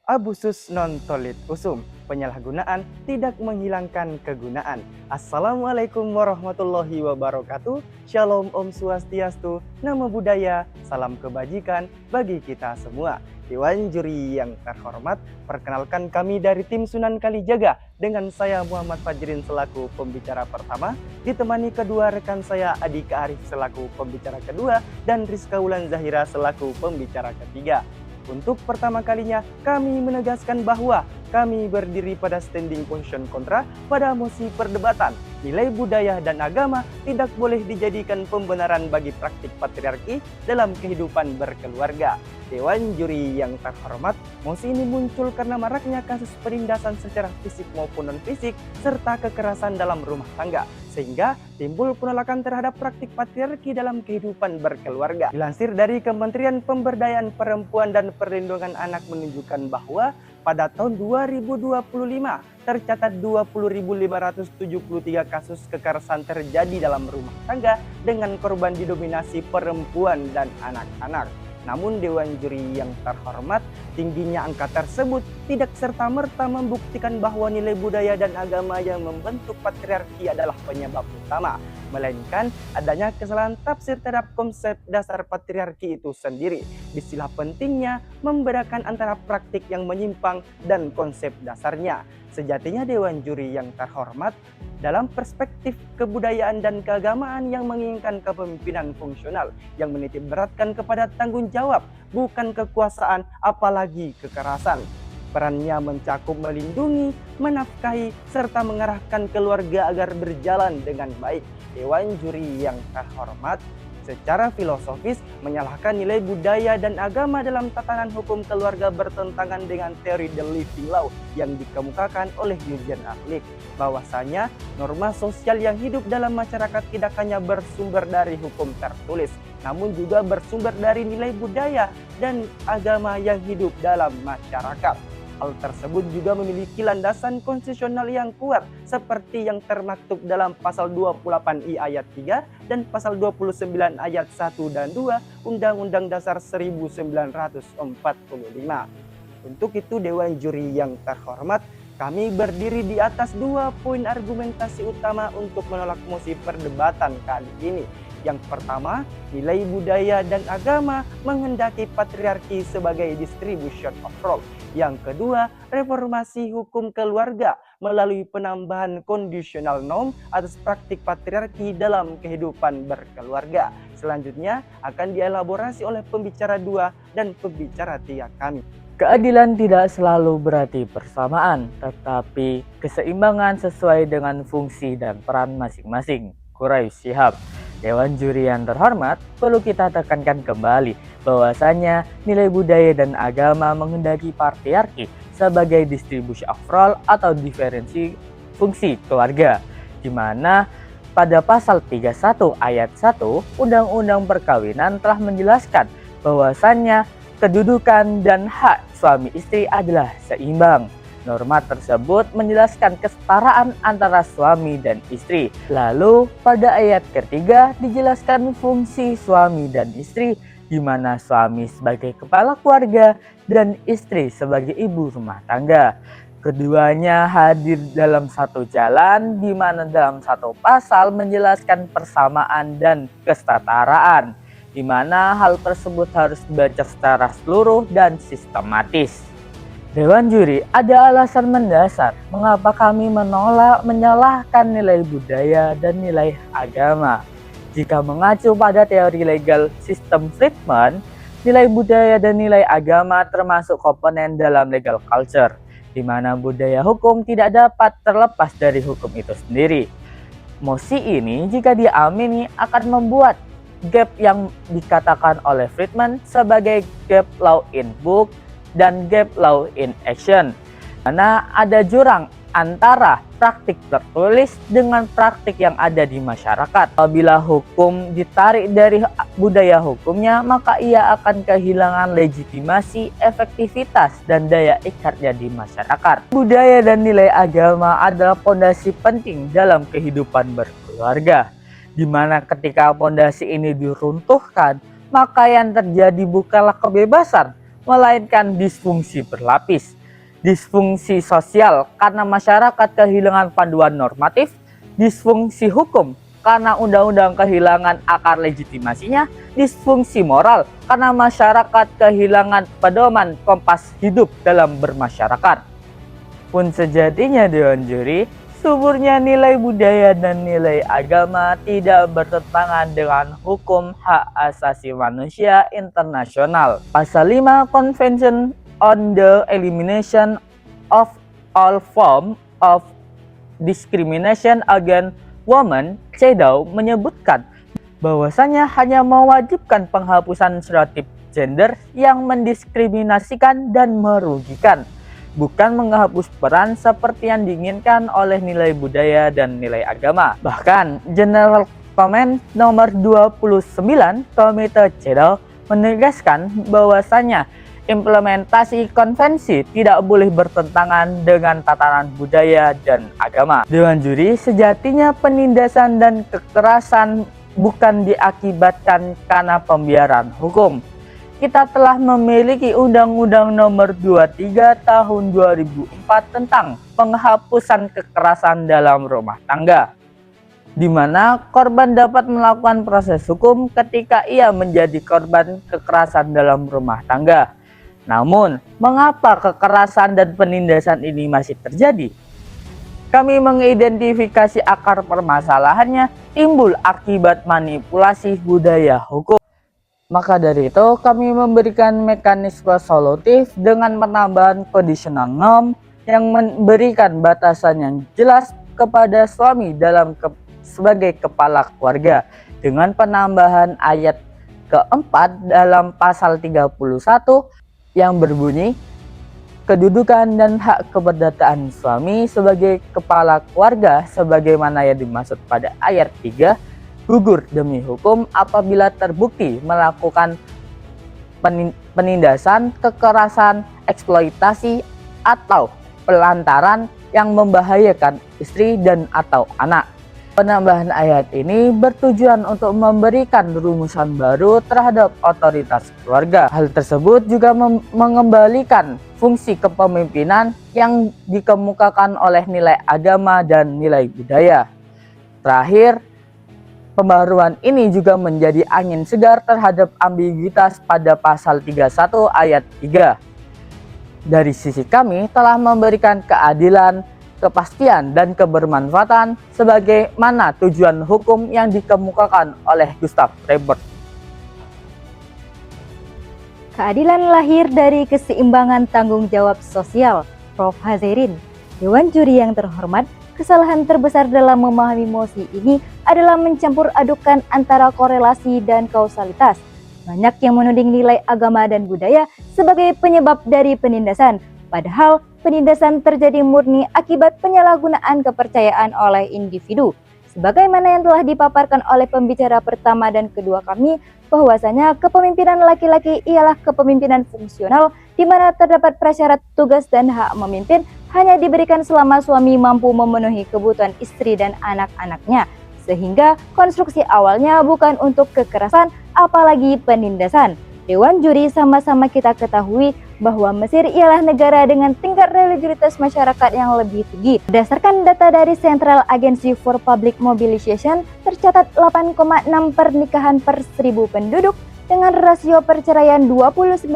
Abusus non tolit usum, penyalahgunaan tidak menghilangkan kegunaan. Assalamualaikum warahmatullahi wabarakatuh. Shalom Om Swastiastu, Namo Buddhaya, salam kebajikan bagi kita semua. Dewan juri yang terhormat, perkenalkan kami dari tim Sunan Kalijaga dengan saya Muhammad Fajrin selaku pembicara pertama, ditemani kedua rekan saya Adika Arif selaku pembicara kedua dan Rizka Wulan Zahira selaku pembicara ketiga. Untuk pertama kalinya, kami menegaskan bahwa kami berdiri pada standing position kontra pada mosi perdebatan. Nilai budaya dan agama tidak boleh dijadikan pembenaran bagi praktik patriarki dalam kehidupan berkeluarga. Dewan juri yang terhormat, mosi ini muncul karena maraknya kasus penindasan secara fisik maupun non-fisik serta kekerasan dalam rumah tangga, sehingga timbul penolakan terhadap praktik patriarki dalam kehidupan berkeluarga. Dilansir dari Kementerian Pemberdayaan Perempuan dan Perlindungan Anak menunjukkan bahwa pada tahun 2025 tercatat 20.573 kasus kekerasan terjadi dalam rumah tangga dengan korban didominasi perempuan dan anak-anak. Namun Dewan Juri yang terhormat, tingginya angka tersebut tidak serta-merta membuktikan bahwa nilai budaya dan agama yang membentuk patriarki adalah penyebab utama, melainkan adanya kesalahan tafsir terhadap konsep dasar patriarki itu sendiri. Disinilah pentingnya membedakan antara praktik yang menyimpang dan konsep dasarnya. Sejatinya Dewan Juri yang terhormat, dalam perspektif kebudayaan dan keagamaan yang menginginkan kepemimpinan fungsional yang menitik beratkan kepada tanggung jawab, bukan kekuasaan apalagi kekerasan. Perannya mencakup melindungi, menafkahi, serta mengarahkan keluarga agar berjalan dengan baik. Dewan Juri yang terhormat, secara filosofis menyalahkan nilai budaya dan agama dalam tatanan hukum keluarga bertentangan dengan teori the living law yang dikemukakan oleh Eugene Arlick, bahwasanya norma sosial yang hidup dalam masyarakat tidak hanya bersumber dari hukum tertulis, namun juga bersumber dari nilai budaya dan agama yang hidup dalam masyarakat. Hal tersebut juga memiliki landasan konstitusional yang kuat seperti yang termaktub dalam pasal 28I ayat 3 dan pasal 29 ayat 1 dan 2 Undang-Undang Dasar 1945. Untuk itu Dewan Juri yang terhormat, kami berdiri di atas dua poin argumentasi utama untuk menolak mosi perdebatan kali ini. Yang pertama, nilai budaya dan agama menghendaki patriarki sebagai distribution of role. Yang kedua, reformasi hukum keluarga melalui penambahan conditional norm atas praktik patriarki dalam kehidupan berkeluarga. Selanjutnya akan dielaborasi oleh pembicara 2 dan pembicara 3 kami. Keadilan tidak selalu berarti persamaan, tetapi keseimbangan sesuai dengan fungsi dan peran masing-masing. Quraish Shihab. Dewan Juri yang terhormat, perlu kita tekankan kembali bahwasanya nilai budaya dan agama menghendaki patriarki sebagai distribusi of role atau diferensi fungsi keluarga, di mana pada pasal 31 ayat 1 Undang-Undang Perkawinan telah menjelaskan bahwasanya kedudukan dan hak suami istri adalah seimbang. Norma tersebut menjelaskan kesetaraan antara suami dan istri. Lalu pada ayat ketiga dijelaskan fungsi suami dan istri, di mana suami sebagai kepala keluarga dan istri sebagai ibu rumah tangga. Keduanya hadir dalam satu jalan, di mana dalam satu pasal menjelaskan persamaan dan kesetaraan, di mana hal tersebut harus dibaca secara seluruh dan sistematis. Dewan Juri, ada alasan mendasar mengapa kami menolak menyalahkan nilai budaya dan nilai agama. Jika mengacu pada teori legal system Friedman, nilai budaya dan nilai agama termasuk komponen dalam legal culture, di mana budaya hukum tidak dapat terlepas dari hukum itu sendiri. Mosi ini jika diamini akan membuat gap yang dikatakan oleh Friedman sebagai gap law in book dan gap law in action, karena ada jurang antara praktik tertulis dengan praktik yang ada di masyarakat. Apabila hukum ditarik dari budaya hukumnya, maka ia akan kehilangan legitimasi, efektivitas, dan daya ikatnya di masyarakat. Budaya dan nilai agama adalah pondasi penting dalam kehidupan berkeluarga, di mana ketika pondasi ini diruntuhkan, maka yang terjadi bukanlah kebebasan, melainkan disfungsi berlapis, disfungsi sosial karena masyarakat kehilangan panduan normatif, disfungsi hukum karena undang-undang kehilangan akar legitimasinya, disfungsi moral karena masyarakat kehilangan pedoman kompas hidup dalam bermasyarakat. Pun sejatinya Dewan Juri, suburnya nilai budaya dan nilai agama tidak bertentangan dengan hukum hak asasi manusia internasional. Pasal 5 Convention on the Elimination of All Forms of Discrimination Against Women, CEDAW, menyebutkan bahwasanya hanya mewajibkan penghapusan stereotip gender yang mendiskriminasikan dan merugikan, bukan menghapus peran seperti yang diinginkan oleh nilai budaya dan nilai agama. Bahkan, General Comment nomor 29 Komite CEDAW menegaskan bahwasanya implementasi konvensi tidak boleh bertentangan dengan tatanan budaya dan agama. Dewan Juri, sejatinya penindasan dan kekerasan bukan diakibatkan karena pembiaran hukum. Kita telah memiliki Undang-Undang Nomor 23 Tahun 2004 tentang penghapusan kekerasan dalam rumah tangga, di mana korban dapat melakukan proses hukum ketika ia menjadi korban kekerasan dalam rumah tangga. Namun, mengapa kekerasan dan penindasan ini masih terjadi? Kami mengidentifikasi akar permasalahannya timbul akibat manipulasi budaya hukum. Maka dari itu, kami memberikan mekanisme solutif dengan penambahan conditional norm yang memberikan batasan yang jelas kepada suami sebagai kepala keluarga, dengan penambahan ayat keempat dalam pasal 31 yang berbunyi, kedudukan dan hak keperdataan suami sebagai kepala keluarga sebagaimana yang dimaksud pada ayat 3 gugur demi hukum apabila terbukti melakukan penindasan, kekerasan, eksploitasi, atau pelantaran yang membahayakan istri dan atau anak. Penambahan ayat ini bertujuan untuk memberikan rumusan baru terhadap otoritas keluarga. Hal tersebut juga mengembalikan fungsi kepemimpinan yang dikemukakan oleh nilai agama dan nilai budaya. Terakhir, pembaruan ini juga menjadi angin segar terhadap ambiguitas pada pasal 31 ayat 3. Dari sisi kami telah memberikan keadilan, kepastian, dan kebermanfaatan sebagaimana tujuan hukum yang dikemukakan oleh Gustav Reber. Keadilan lahir dari keseimbangan tanggung jawab sosial, Prof. Hazerin. Dewan Juri yang terhormat, kesalahan terbesar dalam memahami mosi ini adalah mencampur adukan antara korelasi dan kausalitas. Banyak yang menuding nilai agama dan budaya sebagai penyebab dari penindasan, padahal penindasan terjadi murni akibat penyalahgunaan kepercayaan oleh individu. Sebagaimana yang telah dipaparkan oleh pembicara pertama dan kedua kami, bahwasanya kepemimpinan laki-laki ialah kepemimpinan fungsional di mana terdapat prasyarat tugas dan hak memimpin hanya diberikan selama suami mampu memenuhi kebutuhan istri dan anak-anaknya. Sehingga konstruksi awalnya bukan untuk kekerasan apalagi penindasan. Dewan Juri, sama-sama kita ketahui bahwa Mesir ialah negara dengan tingkat religiusitas masyarakat yang lebih tinggi. Berdasarkan data dari Central Agency for Public Mobilization, tercatat 8,6 pernikahan per 1000 penduduk dengan rasio perceraian 29%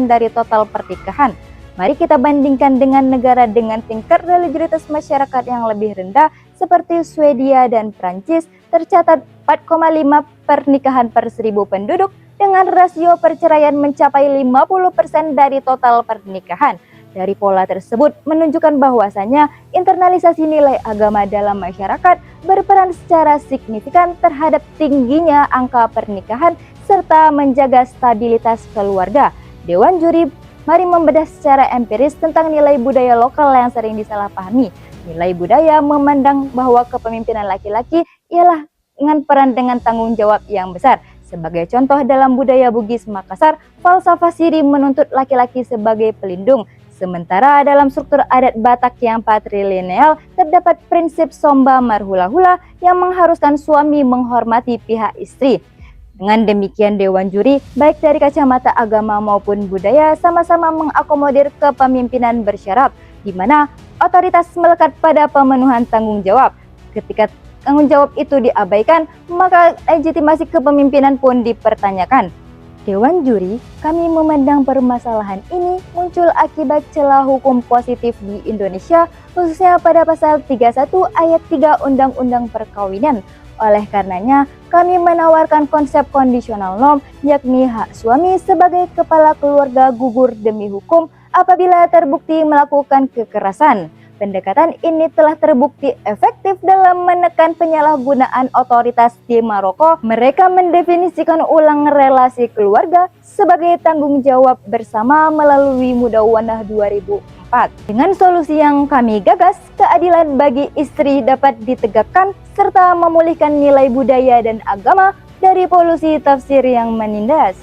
dari total pernikahan. Mari kita bandingkan dengan negara dengan tingkat religiusitas masyarakat yang lebih rendah seperti Swedia dan Prancis, tercatat 4,5 pernikahan per 1000 penduduk dengan rasio perceraian mencapai 50% dari total pernikahan. Dari pola tersebut menunjukkan bahwasanya internalisasi nilai agama dalam masyarakat berperan secara signifikan terhadap tingginya angka pernikahan serta menjaga stabilitas keluarga. Dewan Juri, mari membedah secara empiris tentang nilai budaya lokal yang sering disalahpahami. Nilai budaya memandang bahwa kepemimpinan laki-laki ialah dengan peran dengan tanggung jawab yang besar. Sebagai contoh dalam budaya Bugis Makassar, falsafah Siri menuntut laki-laki sebagai pelindung. Sementara dalam struktur adat Batak yang patrilineal terdapat prinsip somba marhula-hula yang mengharuskan suami menghormati pihak istri. Dengan demikian Dewan Juri baik dari kacamata agama maupun budaya sama-sama mengakomodir kepemimpinan bersyarat, di mana otoritas melekat pada pemenuhan tanggung jawab. Ketika tanggung jawab itu diabaikan, maka legitimasi kepemimpinan pun dipertanyakan. Dewan Juri, kami memandang permasalahan ini muncul akibat celah hukum positif di Indonesia, khususnya pada pasal 31 ayat 3 Undang-Undang Perkawinan. Oleh karenanya, kami menawarkan konsep conditional norm, yakni hak suami sebagai kepala keluarga gugur demi hukum apabila terbukti melakukan kekerasan. Pendekatan ini telah terbukti efektif dalam menekan penyalahgunaan otoritas di Maroko. Mereka mendefinisikan ulang relasi keluarga sebagai tanggung jawab bersama melalui Mudawwanah 2004. Dengan solusi yang kami gagas, keadilan bagi istri dapat ditegakkan serta memulihkan nilai budaya dan agama dari polusi tafsir yang menindas.